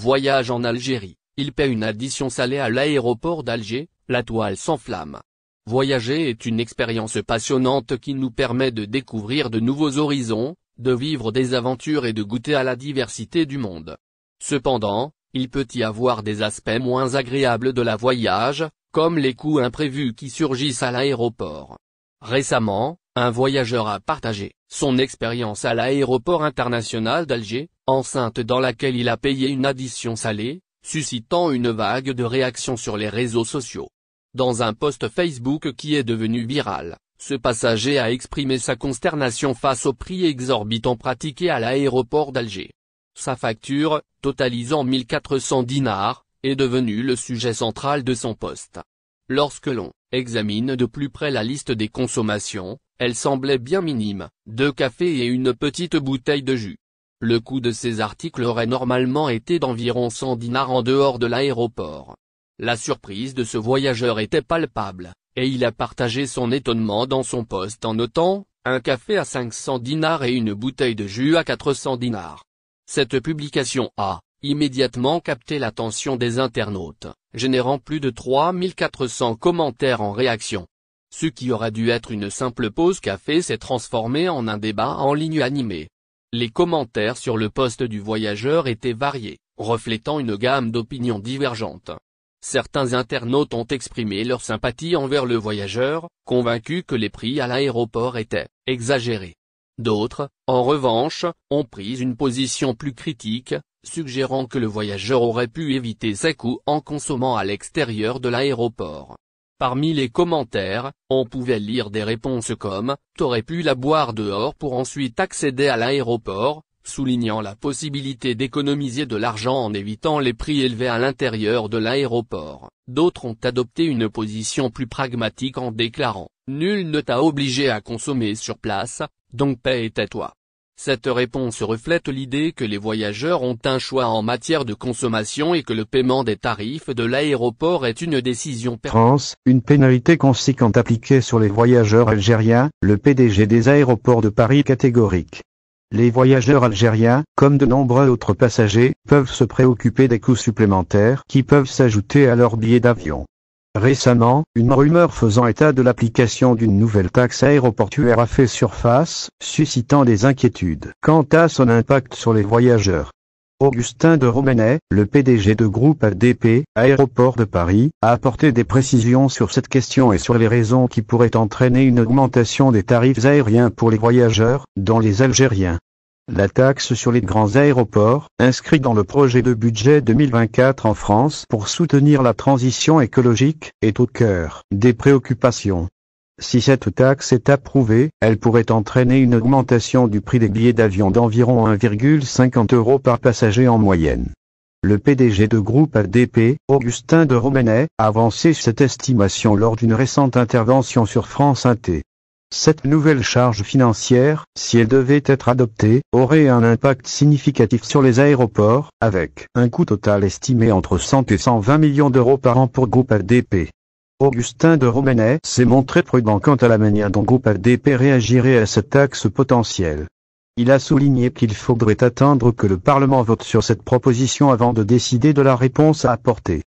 Voyage en Algérie, il paie une addition salée à l'aéroport d'Alger, la toile s'enflamme. Voyager est une expérience passionnante qui nous permet de découvrir de nouveaux horizons, de vivre des aventures et de goûter à la diversité du monde. Cependant, il peut y avoir des aspects moins agréables de la voyage, comme les coûts imprévus qui surgissent à l'aéroport. Récemment, un voyageur a partagé son expérience à l'aéroport international d'Alger, enceinte dans laquelle il a payé une addition salée, suscitant une vague de réactions sur les réseaux sociaux. Dans un post Facebook qui est devenu viral, ce passager a exprimé sa consternation face au prix exorbitant pratiqué à l'aéroport d'Alger. Sa facture, totalisant 1400 dinars, est devenue le sujet central de son post. Lorsque l'on examine de plus près la liste des consommations, elle semblait bien minime, 2 cafés et une petite bouteille de jus. Le coût de ces articles aurait normalement été d'environ 100 dinars en dehors de l'aéroport. La surprise de ce voyageur était palpable, et il a partagé son étonnement dans son post en notant « un café à 500 dinars et une bouteille de jus à 400 dinars ». Cette publication a immédiatement capté l'attention des internautes, générant plus de 3400 commentaires en réaction. Ce qui aurait dû être une simple pause café s'est transformé en un débat en ligne animé. Les commentaires sur le post du voyageur étaient variés, reflétant une gamme d'opinions divergentes. Certains internautes ont exprimé leur sympathie envers le voyageur, convaincus que les prix à l'aéroport étaient exagérés. D'autres, en revanche, ont pris une position plus critique, suggérant que le voyageur aurait pu éviter ces coûts en consommant à l'extérieur de l'aéroport. Parmi les commentaires, on pouvait lire des réponses comme « T'aurais pu la boire dehors pour ensuite accéder à l'aéroport », soulignant la possibilité d'économiser de l'argent en évitant les prix élevés à l'intérieur de l'aéroport. D'autres ont adopté une position plus pragmatique en déclarant « Nul ne t'a obligé à consommer sur place, donc paie et tais-toi ». Cette réponse reflète l'idée que les voyageurs ont un choix en matière de consommation et que le paiement des tarifs de l'aéroport est une décision France, une pénalité conséquente appliquée sur les voyageurs algériens, le PDG des aéroports de Paris catégorique. Les voyageurs algériens, comme de nombreux autres passagers, peuvent se préoccuper des coûts supplémentaires qui peuvent s'ajouter à leur billet d'avion. Récemment, une rumeur faisant état de l'application d'une nouvelle taxe aéroportuaire a fait surface, suscitant des inquiétudes quant à son impact sur les voyageurs. Augustin de Romanet, le PDG de groupe ADP, Aéroport de Paris, a apporté des précisions sur cette question et sur les raisons qui pourraient entraîner une augmentation des tarifs aériens pour les voyageurs, dont les Algériens. La taxe sur les grands aéroports, inscrite dans le projet de budget 2024 en France pour soutenir la transition écologique, est au cœur des préoccupations. Si cette taxe est approuvée, elle pourrait entraîner une augmentation du prix des billets d'avion d'environ 1,50 € par passager en moyenne. Le PDG de groupe ADP, Augustin de Romanet, a avancé cette estimation lors d'une récente intervention sur France Inter. Cette nouvelle charge financière, si elle devait être adoptée, aurait un impact significatif sur les aéroports, avec un coût total estimé entre 100 et 120 millions d'euros par an pour groupe ADP. Augustin de Romanet s'est montré prudent quant à la manière dont groupe ADP réagirait à cette taxe potentielle. Il a souligné qu'il faudrait attendre que le Parlement vote sur cette proposition avant de décider de la réponse à apporter.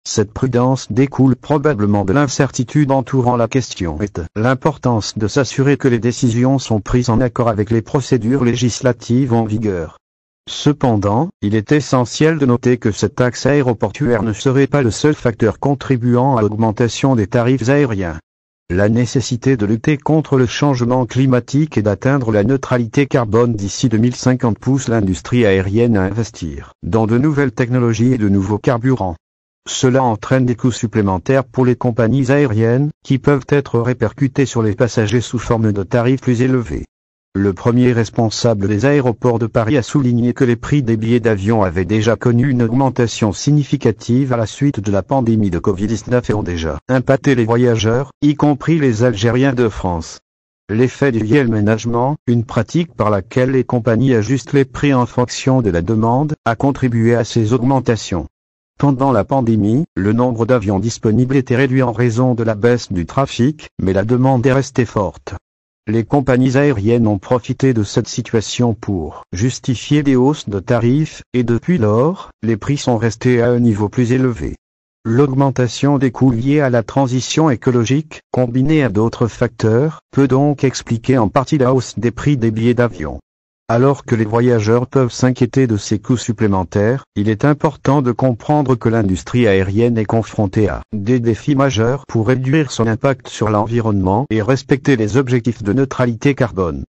Cette prudence découle probablement de l'incertitude entourant la question et de l'importance de s'assurer que les décisions sont prises en accord avec les procédures législatives en vigueur. Cependant, il est essentiel de noter que cette taxe aéroportuaire ne serait pas le seul facteur contribuant à l'augmentation des tarifs aériens. La nécessité de lutter contre le changement climatique et d'atteindre la neutralité carbone d'ici 2050 pousse l'industrie aérienne à investir dans de nouvelles technologies et de nouveaux carburants. Cela entraîne des coûts supplémentaires pour les compagnies aériennes, qui peuvent être répercutés sur les passagers sous forme de tarifs plus élevés. Le premier responsable des aéroports de Paris a souligné que les prix des billets d'avion avaient déjà connu une augmentation significative à la suite de la pandémie de Covid-19 et ont déjà impacté les voyageurs, y compris les Algériens de France. L'effet du yield management, une pratique par laquelle les compagnies ajustent les prix en fonction de la demande, a contribué à ces augmentations. Pendant la pandémie, le nombre d'avions disponibles était réduit en raison de la baisse du trafic, mais la demande est restée forte. Les compagnies aériennes ont profité de cette situation pour justifier des hausses de tarifs, et depuis lors, les prix sont restés à un niveau plus élevé. L'augmentation des coûts liés à la transition écologique, combinée à d'autres facteurs, peut donc expliquer en partie la hausse des prix des billets d'avion. Alors que les voyageurs peuvent s'inquiéter de ces coûts supplémentaires, il est important de comprendre que l'industrie aérienne est confrontée à des défis majeurs pour réduire son impact sur l'environnement et respecter les objectifs de neutralité carbone.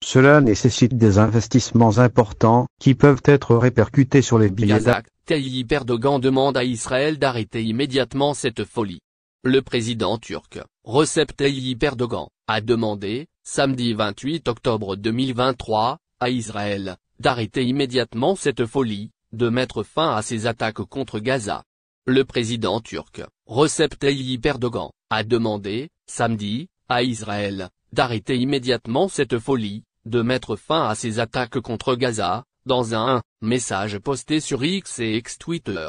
Cela nécessite des investissements importants, qui peuvent être répercutés sur les billets d'avion. Tayyip Erdogan demande à Israël d'arrêter immédiatement cette folie. Le président turc, Recep Tayyip Erdogan, a demandé, samedi 28 octobre 2023, à Israël, d'arrêter immédiatement cette folie, de mettre fin à ses attaques contre Gaza. Le président turc, Recep Tayyip Erdogan, a demandé, samedi, à Israël, d'arrêter immédiatement cette folie, de mettre fin à ses attaques contre Gaza, dans un message posté sur X et ex-Twitter.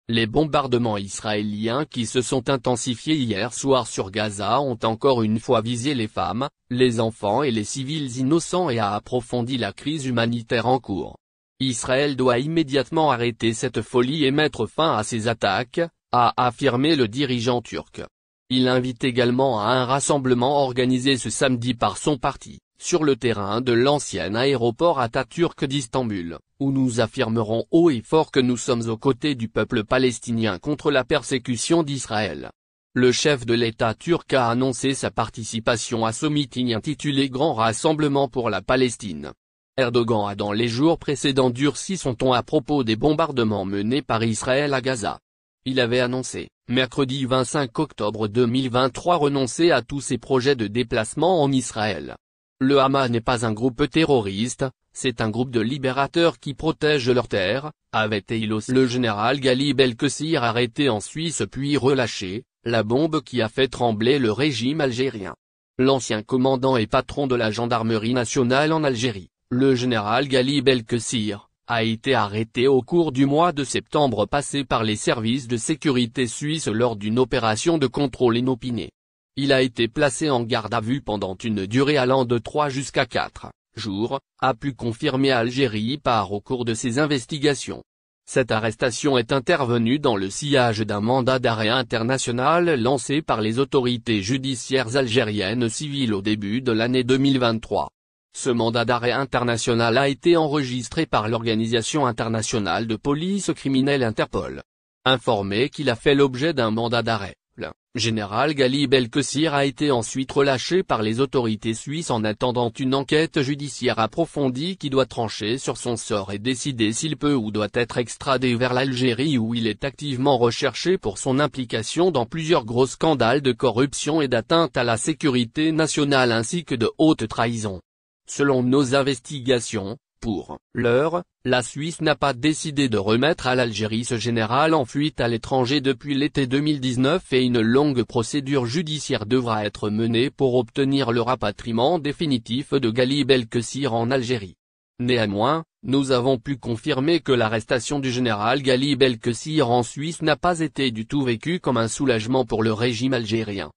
Les bombardements israéliens qui se sont intensifiés hier soir sur Gaza ont encore une fois visé les femmes, les enfants et les civils innocents et a approfondi la crise humanitaire en cours. Israël doit immédiatement arrêter cette folie et mettre fin à ces attaques, a affirmé le dirigeant turc. Il invite également à un rassemblement organisé ce samedi par son parti, sur le terrain de l'ancien aéroport Atatürk d'Istanbul, où nous affirmerons haut et fort que nous sommes aux côtés du peuple palestinien contre la persécution d'Israël. Le chef de l'État turc a annoncé sa participation à ce meeting intitulé Grand Rassemblement pour la Palestine. Erdogan a dans les jours précédents durci son ton à propos des bombardements menés par Israël à Gaza. Il avait annoncé, mercredi 25 octobre 2023, renoncer à tous ses projets de déplacement en Israël. Le Hamas n'est pas un groupe terroriste, c'est un groupe de libérateurs qui protègent leurs terres, avait-il aussi le général Ghali Belkacir arrêté en Suisse puis relâché, la bombe qui a fait trembler le régime algérien. L'ancien commandant et patron de la gendarmerie nationale en Algérie, le général Ghali Belkacir, a été arrêté au cours du mois de septembre passé par les services de sécurité suisses lors d'une opération de contrôle inopinée. Il a été placé en garde à vue pendant une durée allant de 3 jusqu'à 4 jours, a pu confirmer Algérie au cours de ses investigations. Cette arrestation est intervenue dans le sillage d'un mandat d'arrêt international lancé par les autorités judiciaires algériennes civiles au début de l'année 2023. Ce mandat d'arrêt international a été enregistré par l'Organisation internationale de police criminelle Interpol. Informé qu'il a fait l'objet d'un mandat d'arrêt, le général Ghali Belkacir a été ensuite relâché par les autorités suisses en attendant une enquête judiciaire approfondie qui doit trancher sur son sort et décider s'il peut ou doit être extradé vers l'Algérie où il est activement recherché pour son implication dans plusieurs gros scandales de corruption et d'atteinte à la sécurité nationale ainsi que de haute trahison. Selon nos investigations, pour l'heure, la Suisse n'a pas décidé de remettre à l'Algérie ce général en fuite à l'étranger depuis l'été 2019 et une longue procédure judiciaire devra être menée pour obtenir le rapatriement définitif de Ghali Belkacir en Algérie. Néanmoins, nous avons pu confirmer que l'arrestation du général Ghali Belkacir en Suisse n'a pas été du tout vécue comme un soulagement pour le régime algérien.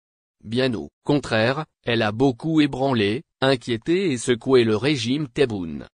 Bien au contraire, elle a beaucoup ébranlé, inquiété et secoué le régime Tebboune.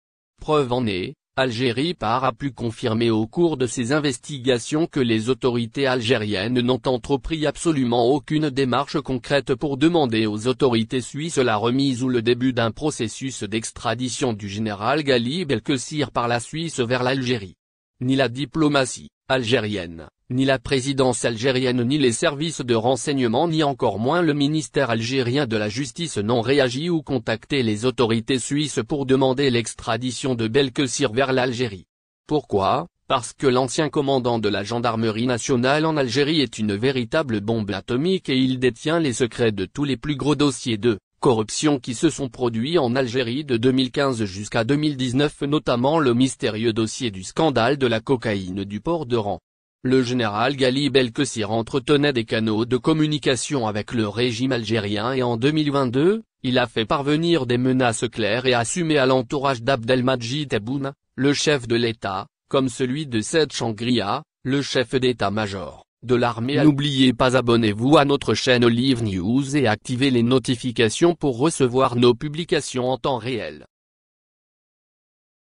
Preuve en est, Algérie a pu confirmer au cours de ses investigations que les autorités algériennes n'ont entrepris absolument aucune démarche concrète pour demander aux autorités suisses la remise ou le début d'un processus d'extradition du général Ghali Belkacir par la Suisse vers l'Algérie. Ni la diplomatie algérienne, ni la présidence algérienne ni les services de renseignement ni encore moins le ministère algérien de la Justice n'ont réagi ou contacté les autorités suisses pour demander l'extradition de Belkacir vers l'Algérie. Pourquoi? Parce que l'ancien commandant de la gendarmerie nationale en Algérie est une véritable bombe atomique et il détient les secrets de tous les plus gros dossiers de corruption qui se sont produits en Algérie de 2015 jusqu'à 2019, notamment le mystérieux dossier du scandale de la cocaïne du port d'Oran. Le général Ghali Belkacir entretenait des canaux de communication avec le régime algérien et en 2022, il a fait parvenir des menaces claires et assumées à l'entourage d'Abdelmadjid Tebboune, le chef de l'État, comme celui de Said Changria, le chef d'état-major de l'armée. N'oubliez pas, abonnez-vous à notre chaîne Olive News et activez les notifications pour recevoir nos publications en temps réel.